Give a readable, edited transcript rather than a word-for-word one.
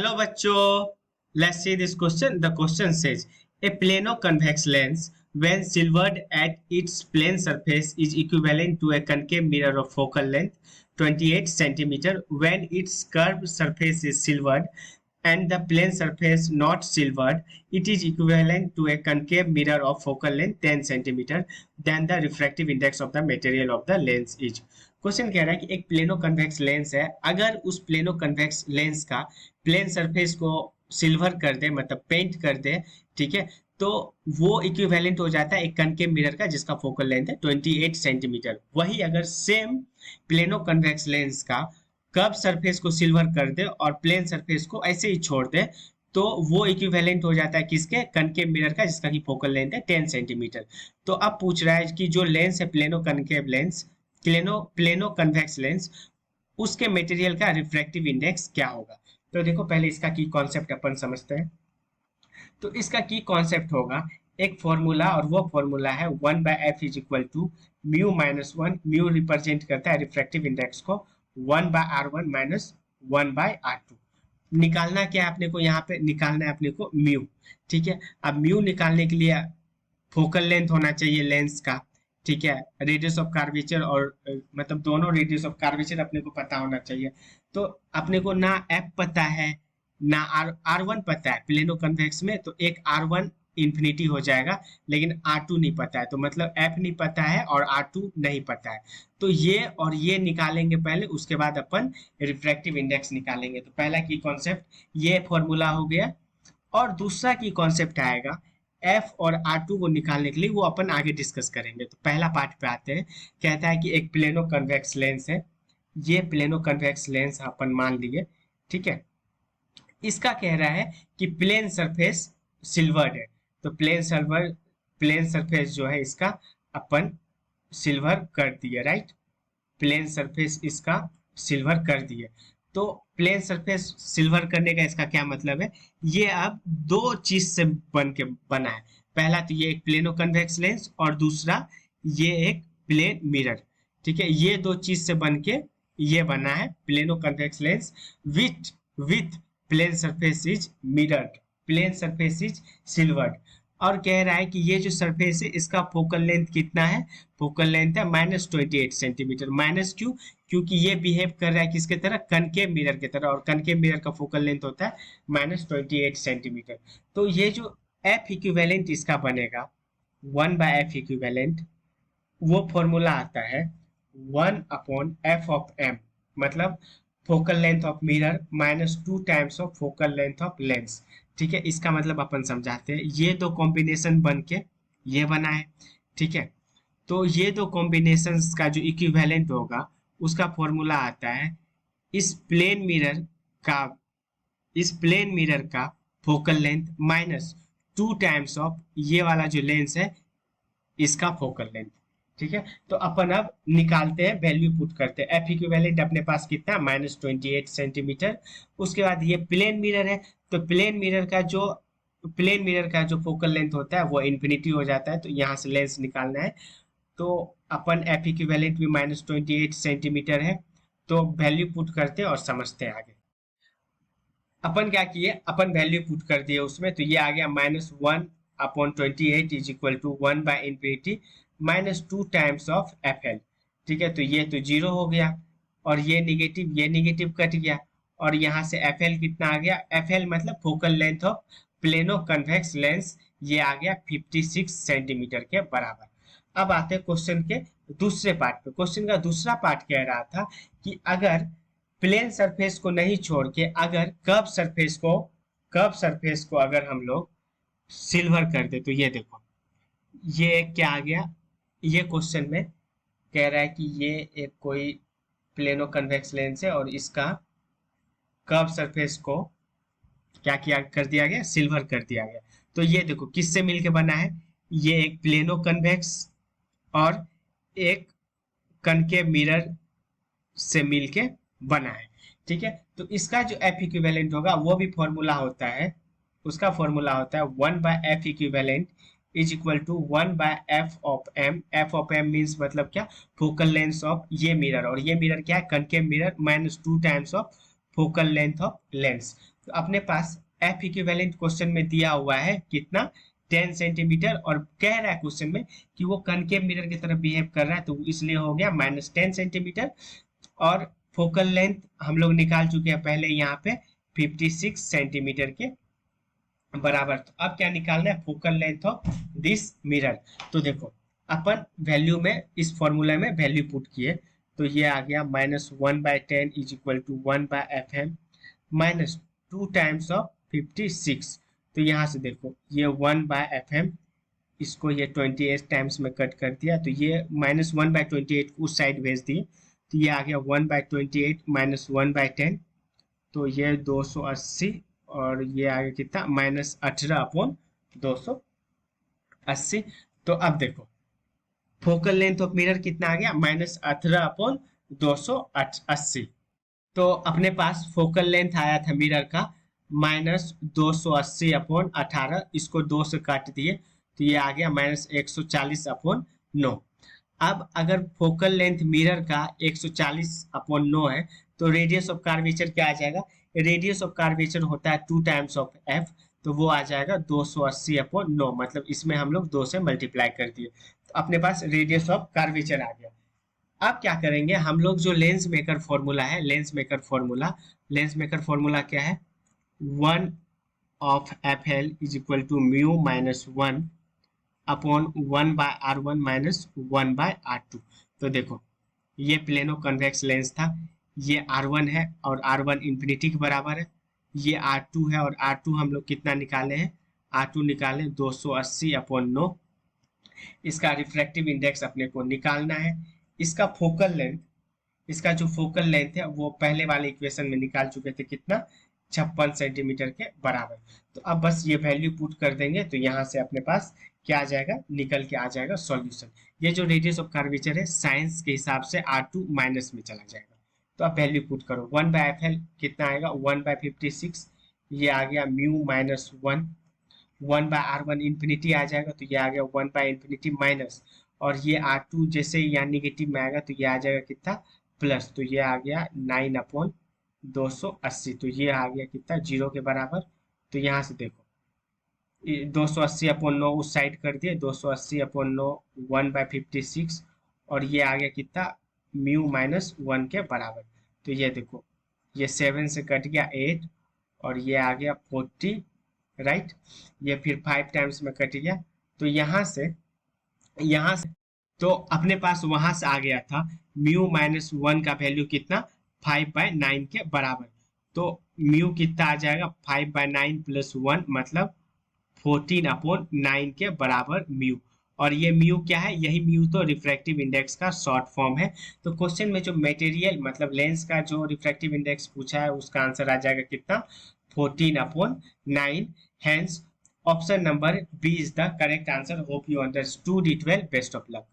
Hello bachcho, let's see this question. The question says a plano-convex lens when silvered at its plane surface is equivalent to a concave mirror of focal length 28 centimeter when its curved surface is silvered and the plane surface not silvered, it is equivalent to a concave mirror of focal length 10 centimeter. Then the refractive index of the material of the lens is. Question कह रहा है कि एक plano convex lens है, अगर उस plano convex lens का plane surface को सिल्वर कर दे, मतलब पेंट कर दे, ठीक है, तो वो इक्विवेलेंट हो जाता है एक कनकेव मिरर का जिसका फोकल लेंथ है 28 सेंटीमीटर। वही अगर सेम प्लेनो कन्वेक्स लेंस का कर्व सरफेस को सिल्वर कर दे और प्लेन सरफेस को ऐसे ही छोड़ दे, तो वो इक्विवेलेंट हो जाता है किसके, कनकेव मिरर का जिसका की फोकल लेंथ है 10 सेंटीमीटर। तो अब पूछ रहा है कि जो लेंस है plano concave lens, plano convex lens, उसके मटेरियल का रिफ्रैक्टिव इंडेक्स क्या होगा। तो देखो पहले इसका की कॉन्सेप्ट अपन समझते हैं। तो इसका की कॉन्सेप्ट होगा एक फॉर्मूला, और वो फॉर्मूला है 1/f is equal to mu minus 1। Mu represent करता है रिफ्रैक्टिव इंडेक्स को, 1/r1 माइनस 1/r2। निकालना क्या है अपने को, यहाँ पे निकालना है अपने को म्यू, ठीक है। अब म्यू निकालने के लिए फोकल लेंथ होना चाहिए लेंस का, ठीक है, रेडियस ऑफ कार्वेचर और मतलब दोनों रेडियस ऑफ कार्वेचर अपने को पता होना चाहिए। तो अपने को ना एफ पता है ना आर वन पता है प्लेनो कन्वेक्स में, तो एक R1 इंफिनिटी हो जाएगा, लेकिन R2 नहीं पता है, तो मतलब F नहीं पता है और R2 नहीं पता है। तो ये और ये निकालेंगे पहले, उसके बाद अपन रिफ्रैक्टिव इंडेक्स निकालेंगे। तो पहला की कॉन्सेप्ट ये फॉर्मूला हो गया, और दूसरा की कॉन्सेप्ट आएगा F और R2 को निकालने के लिए, वो अपन आगे डिस्कस करेंगे। तो पहला पार्ट पे आते हैं। कहता है कि एक प्लेनो कन्वेक्स लेंस है, ये प्लेनो कन्वेक्स लेंस अपन मान लिए, ठीक है। इसका कह रहा है कि प्लेन सरफेस सिल्वर्ड है, तो प्लेन सरफेस जो है इसका अपन सिल्वर कर दिए, राइट। प्लेन सरफेस इसका सिल्वर कर दिए। तो प्लेन सरफेस सिल्वर करने का इसका क्या मतलब है, ये अब दो चीज से बना है। पहला तो ये एक प्लेनो कन्वेक्स लेंस, और दूसरा ये एक प्लेन मिरर, ठीक है। ये दो चीज से बन के ये बना है plano convex lens with plane surface is mirrored, plane surface is silvered. और कह रहा है कि ये जो सरफेस है इसका फोकल लेंथ कितना है, फोकल लेंथ है -28 सेंटीमीटर। माइनस क्यों, क्योंकि ये बिहेव कर रहा है किसके तरह, कनकेव मिरर की तरह, और कनकेव मिरर का फोकल लेंथ होता है -28 सेंटीमीटर। तो ये जो एफ इक्विवेलेंट इसका बनेगा 1/f इक्विवेलेंट, वो फॉर्मूला आता है 1/f ऑफ m, मतलब focal length of mirror -2 times of focal length of lens, ठीक है। इसका मतलब अपन समझाते हैं, ये दो कॉम्बिनेशन बन के ये बना है, ठीक है। तो ये दो कॉम्बिनेशन का जो इक्विवेलेंट होगा उसका फॉर्मूला आता है इस प्लेन मिरर का फोकल लेंथ -2 टाइम्स ऑफ ये वाला जो लेंस है इसका फोकल लेंथ, ठीक है। तो अपन अब निकालते हैं, वैल्यू पुट करते हैं। एफ इक्विवेलेंट अपने पास कितना, -28 सेंटीमीटर। उसके बाद ये प्लेन मिरर है, तो प्लेन मिरर का जो फोकल लेंथ होता है वो इन्फिनिटी हो जाता है, तो यहाँ से लेंस निकालना है। तो अपन एफ इक्विवेलेंट भी -28 सेंटीमीटर है, तो वैल्यू पुट करते हैं और समझते हैं आगे। अपन क्या किए, अपन वैल्यू पुट कर दिए उसमें, तो ये आ गया -1/28 is equal to 1/∞ -2 times of F L, ठीक है। तो ये तो 0 हो गया, और ये निगेटिव कट गया, और यहाँ से एफ एल कितना आ गया, एफ एल मतलब focal length of plano convex lens, ये आ गया 56 सेंटीमीटर के बराबर। अब आते हैं क्वेश्चन के दूसरे पार्ट पे। क्वेश्चन का दूसरा पार्ट कह रहा था कि अगर प्लेन सरफेस को नहीं छोड़ के अगर कर्व सरफेस को अगर हम लोग सिल्वर कर दे, तो ये देखो ये क्या आ गया, ये क्वेश्चन में कह रहा है कि ये एक कोई प्लेनो कन्वेक्स लेंस है और इसका कर्व सरफेस को क्या किया कर दिया गया, सिल्वर कर दिया गया। तो ये देखो किससे मिलके बना है, ये एक प्लेनो कन्वेक्स और एक कनकेव मिरर से मिलके बना है, ठीक है। तो इसका जो एफ इक्विवेलेंट होगा वो भी फॉर्मूला होता है, उसका फॉर्मूला होता है 1/f equivalent is equal to 1/f of m। f of m means मतलब क्या, फोकल लेंथ ऑफ ये मिरर, और ये मिरर क्या है, concave mirror, -2 times of focal length of lens. तो अपने पास एफ इक्विवेलेंट क्वेश्चन में दिया हुआ है कितना 10 सेंटीमीटर, और कह रहा है क्वेश्चन में कि वो कनकेव मिरर की तरफ बिहेव कर रहा है, तो इसलिए हो गया -10 सेंटीमीटर। और फोकल लेंथ हम लोग निकाल चुके हैं पहले यहाँ पे 56 सेंटीमीटर के बराबर। तो अब क्या निकालना है, focal length of this mirror. तो देखो अपन वैल्यू में इस फॉर्मूला में वैल्यू पुट किए, तो ये आ गया -1/10 is equal to 1/fm minus 2 times of 56। तो यहाँ से देखो ये 1/fm, इसको ये 28 टाइम्स में कट कर दिया, तो ये -1/28 उस साइड भेज दिए, तो ये आ गया 1/28 माइनस 1/10, तो ये 280, और ये आ गया कितना -18/280। तो अब देखो फोकल लेंथ ऑफ मिरर कितना आ गया -18/280। तो अपने पास फोकल लेंथ आया था मिरर का -280/18, इसको 2 से काट दिए, तो ये आ गया -140/9। अब अगर फोकल लेंथ मिरर का 140/9 है, तो रेडियस ऑफ कार्वेचर क्या आ जाएगा, रेडियस ऑफ कार्वेचर होता है 2 टाइम्स ऑफ एफ, तो वो आ जाएगा 280/9, मतलब इसमें हम लोग 2 से मल्टीप्लाई कर दिए, तो अपने पास रेडियस ऑफ कार्वेचर आ गया। अब क्या करेंगे हम लोग, जो लेंस मेकर फॉर्मूला है, लेंस मेकर फॉर्मूला क्या है, 1 of F L is equal to mu -1 upon 1/r1 minus 1/r2। तो देखो ये प्लेनो कन्वेक्स लेंस था, ये R1 है और R1 इंफिनिटी के बराबर है, ये R2 है और R2 हम लोग कितना निकाले हैं, R2 निकाले 280/9। इसका रिफ्रैक्टिव इंडेक्स अपने को निकालना है। इसका फोकल लेंथ, इसका जो फोकल लेंथ है वो पहले वाले इक्वेशन में निकाल चुके थे, कितना 56 सेंटीमीटर के बराबर। तो अब बस ये वैल्यू पुट कर देंगे, तो यहाँ से अपने पास क्या आ जाएगा, निकल के आ जाएगा सॉल्यूशन। ये जो रेडियस ऑफ कर्वेचर है साइंस के हिसाब से R2 माइनस में चला जाएगा। तो अब वैल्यू पुट करो, 1/fl कितना आएगा 1/56, ये आ गया म्यू -1, 1/r1 इंफिनिटी आ जाएगा, तो ये आ गया 1/इंफिनिटी माइनस, और ये R2 जैसे यहाँ निगेटिव में आएगा तो ये आ जाएगा कितना प्लस, तो ये आ गया 9/280, तो ये आ गया कितना 0 के बराबर। तो यहाँ से देखो 280/9 उस साइड कर दिए, 280/9 1/56, और ये आ गया कितना म्यू -1 के बराबर। तो ये देखो ये 7 से कट गया 8, और ये आ गया 40, राइट, ये फिर 5 टाइम्स में कट गया, तो यहाँ से तो अपने पास वहां से आ गया था म्यू -1 का वैल्यू कितना 5/9 के बराबर। तो म्यू कितना आ जाएगा 5/9 प्लस 1 मतलब 14/9 के बराबर म्यू। और ये म्यू क्या है, यही म्यू तो रिफ्रैक्टिव इंडेक्स का शॉर्ट फॉर्म है। तो क्वेश्चन में जो मटेरियल मतलब लेंस का जो रिफ्रैक्टिव इंडेक्स पूछा है उसका आंसर आ जाएगा कितना 14/9। Hence, option number B is the correct answer. Hope you understood it well. Best of luck.